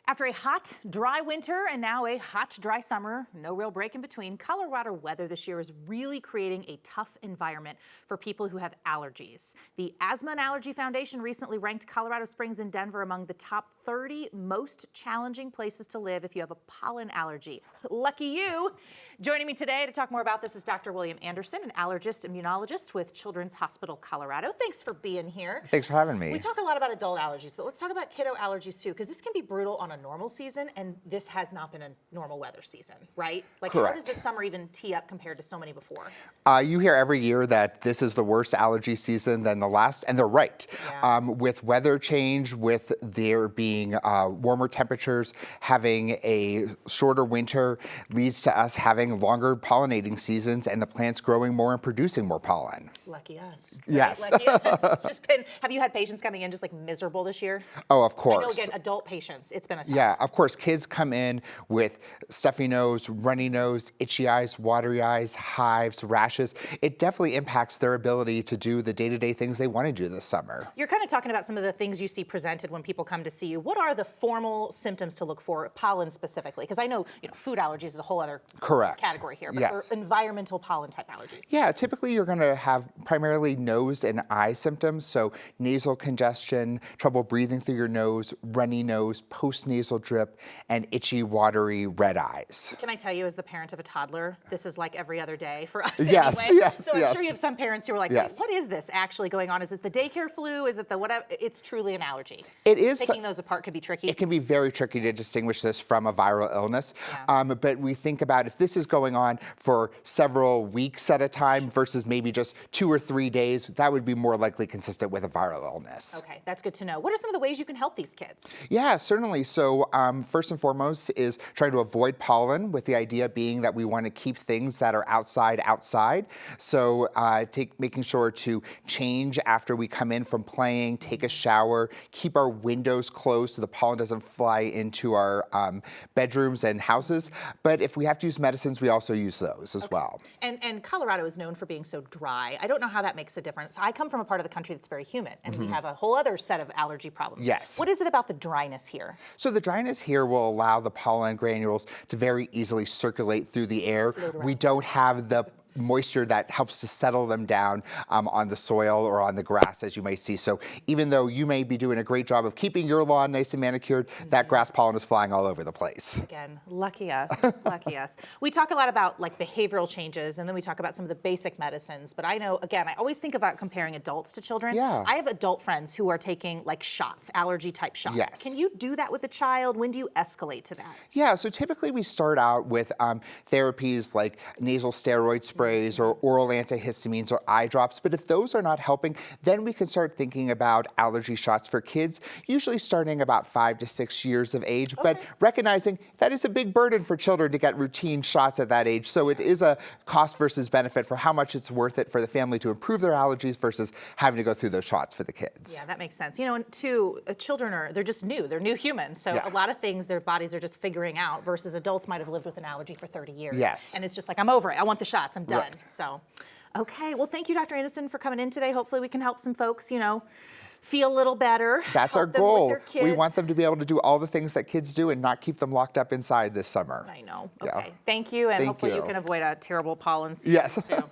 After a hot, dry winter and now a hot, dry summer, no real break in between, Colorado weather this year is really creating a tough environment for people who have allergies. The Asthma and Allergy Foundation recently ranked Colorado Springs and Denver among the top 30 most challenging places to live if you have a pollen allergy. Lucky you! Joining me today to talk more about this is Dr. William Anderson, an allergist-immunologist with Children's Hospital Colorado. Thanks for being here. Thanks for having me. We talk a lot about adult allergies, but let's talk about kiddo allergies too, because this can be brutal on a normal season, and this has not been a normal weather season, right? Like, Correct. How does this summer even tee up compared to so many before? You hear every year that this is the worst allergy season than the last, and they're right. Yeah. With weather change, with there being warmer temperatures, having a shorter winter leads to us having longer pollinating seasons and the plants growing more and producing more pollen. Lucky us. Right? Yes. Lucky us. It's just been, have you had patients coming in just like miserable this year? Oh, of course. I know, again, adult patients, it's been a tough. Yeah, of course. Kids come in with stuffy nose, runny nose, itchy eyes, watery eyes, hives, rashes. It definitely impacts their ability to do the day-to-day things they want to do this summer. You're kind of talking about some of the things you see presented when people come to see you. What are the formal symptoms to look for, pollen specifically? Because I know, food allergies is a whole other category here, but Yes. for environmental pollen type allergies. Yeah, typically you're going to have primarily nose and eye symptoms, so nasal congestion, trouble breathing through your nose, runny nose, post-nasal drip, and itchy, watery red eyes. Can I tell you, as the parent of a toddler, this is like every other day for us Yes, anyway. yes, So I'm yes. sure you have some parents who are like, Yes. "Wait, what is this actually going on? Is it the daycare flu? Is it the whatever?" It's truly an allergy. It is. Taking those apart could be tricky. It can be very tricky to distinguish this from a viral illness. Yeah. But we think about if this is going on for several weeks at a time versus maybe just 2 or 3 days, that would be more likely consistent with a viral illness. Okay, that's good to know. What are some of the ways you can help these kids? Yeah, certainly. So first and foremost is trying to avoid pollen, with the idea being that we want to keep things that are outside. So making sure to change after we come in from playing, take a shower, keep our windows closed so the pollen doesn't fly into our bedrooms and houses. But if we have to use medicines, we also use those as well. And Colorado is known for being so dry. I don't know how that makes a difference. I come from a part of the country that's very humid, and we have a whole other set of allergy problems. Yes. What is it about the dryness here? So the dryness here will allow the pollen granules to very easily circulate through the air. We don't have the moisture that helps to settle them down on the soil or on the grass, as you may see. So even though you may be doing a great job of keeping your lawn nice and manicured, that grass pollen is flying all over the place. Again, lucky us, lucky us. We talk a lot about like behavioral changes, and then we talk about some of the basic medicines. But I know, again, I always think about comparing adults to children. Yeah. I have adult friends who are taking like shots, allergy type shots. Yes. Can you do that with a child? When do you escalate to that? Yeah, so typically we start out with therapies like nasal steroid sprays or oral antihistamines or eye drops, but if those are not helping, then we can start thinking about allergy shots for kids, usually starting about 5 to 6 years of age, but recognizing that is a big burden for children to get routine shots at that age, so it is a cost versus benefit for how much it's worth it for the family to improve their allergies versus having to go through those shots for the kids. Yeah, that makes sense. And two, children they're just new. They're new humans. So Yeah. a lot of things their bodies are just figuring out versus adults might have lived with an allergy for 30 years. Yes. And it's just like, I'm over it. I want the shots. I'm done. Right. So, okay. Well, thank you, Dr. Anderson, for coming in today. Hopefully we can help some folks, feel a little better. That's our help them with goal. their kids. We want them to be able to do all the things that kids do and not keep them locked up inside this summer. I know. Yeah. Okay. Thank you. And Thank hopefully you you. can avoid a terrible pollen season Yes. too.